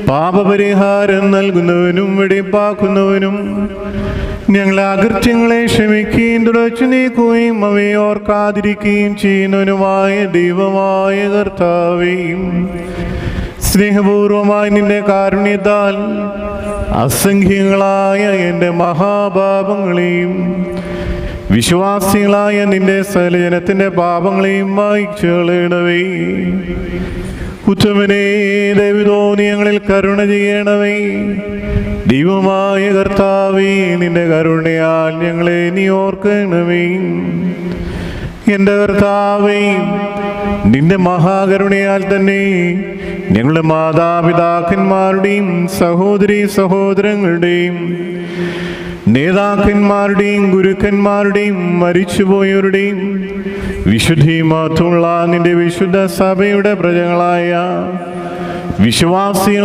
പാപപരിഹാരം നൽകുന്നവനും വെടിപ്പാക്കുന്നവനും ഞങ്ങളെ അകൃത്യങ്ങളെ ക്ഷമിക്കുകയും തുടച്ചു നീക്കുകയും അവയെ ഓർക്കാതിരിക്കുകയും ചെയ്യുന്നവനുമായ ദൈവമായ കർത്താവേയും സ്നേഹപൂർവമായി നിന്റെ കാരുണ്യത്താൽ അസംഖ്യങ്ങളായ എൻ്റെ മഹാപാപങ്ങളെയും വിശ്വാസികളായ നിന്റെ സകലജനത്തിൻ്റെ പാപങ്ങളെയും മായ്ച്ചു കളയണമേ. ഉത്തമനേ, ദയവ് തോന്നി ഞങ്ങളിൽ കരുണ ചെയ്യണമേ. ദൈവമായ കർത്താവേ, നിന്റെ കരുണയാൽ ഞങ്ങളെ നീ ഓർക്കണമേ. എൻ്റെ കർത്താവേ, നിന്റെ മഹാകരുണയാൽ തന്നെ ഞങ്ങളുടെ മാതാപിതാക്കന്മാരുടെയും സഹോദരീ സഹോദരങ്ങളുടെയും നേതാക്കന്മാരുടെയും ഗുരുക്കന്മാരുടെയും മരിച്ചുപോയവരുടെയും വിശുദ്ധി മാത്രമുള്ള നിന്റെ വിശുദ്ധ സഭയുടെ പ്രജകളായ വിശ്വാസികളായ